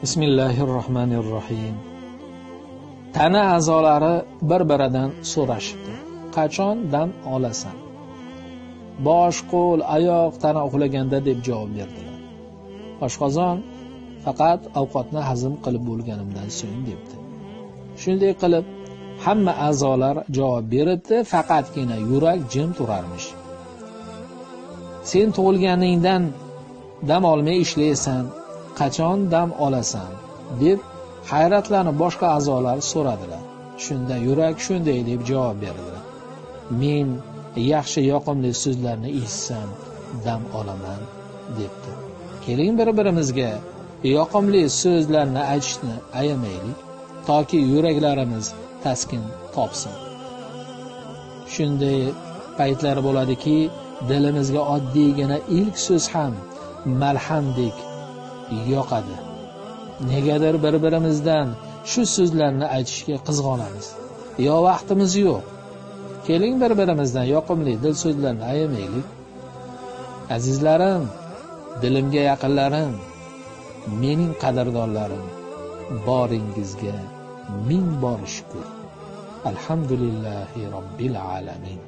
Bismillahirrohmanirrohim. Tana a'zolari bir-biridan so'rashibdi. Qachon dam olasan? Bosh, qo'l, oyoq, tana uxlaganda deb javob berdilar. Oshqozon faqat ovqatni hazm qilib bo'lganimdan so'ng debdi. Shunday qilib hamma a'zolar javob beribdi, faqatgina yurak jim turarmish. Sen tug'ilganingdan dam olmay ishlaysan, qachon dam olasan deb hayratlanib boshqa a'zolar so'radilar. Shunda yurak shunday deb javob berdi. Men yaxshi yoqimli so'zlarni eshitsam dam olaman debdi. Keling bir-birimizga yoqimli so'zlarni aytishni ayamaylik, toki yuraklarimiz taskin topsin. Shunday paytlar bo'ladiki, dilimizga oddiygina ilk so'z ham malhamdek yoqadi. Negadir bir-birimizdan shu so'zlarni aytishga qizg'onamiz. Yo vaqtimiz yo'q. Keling bir-birimizdan yoqimli dil so'zlarni ayamaylik. Azizlarim, dilimga yaqinlarim, mening qadrdonlarim, boringizga ming bor shukr. Alhamdulillahi robbil alamin.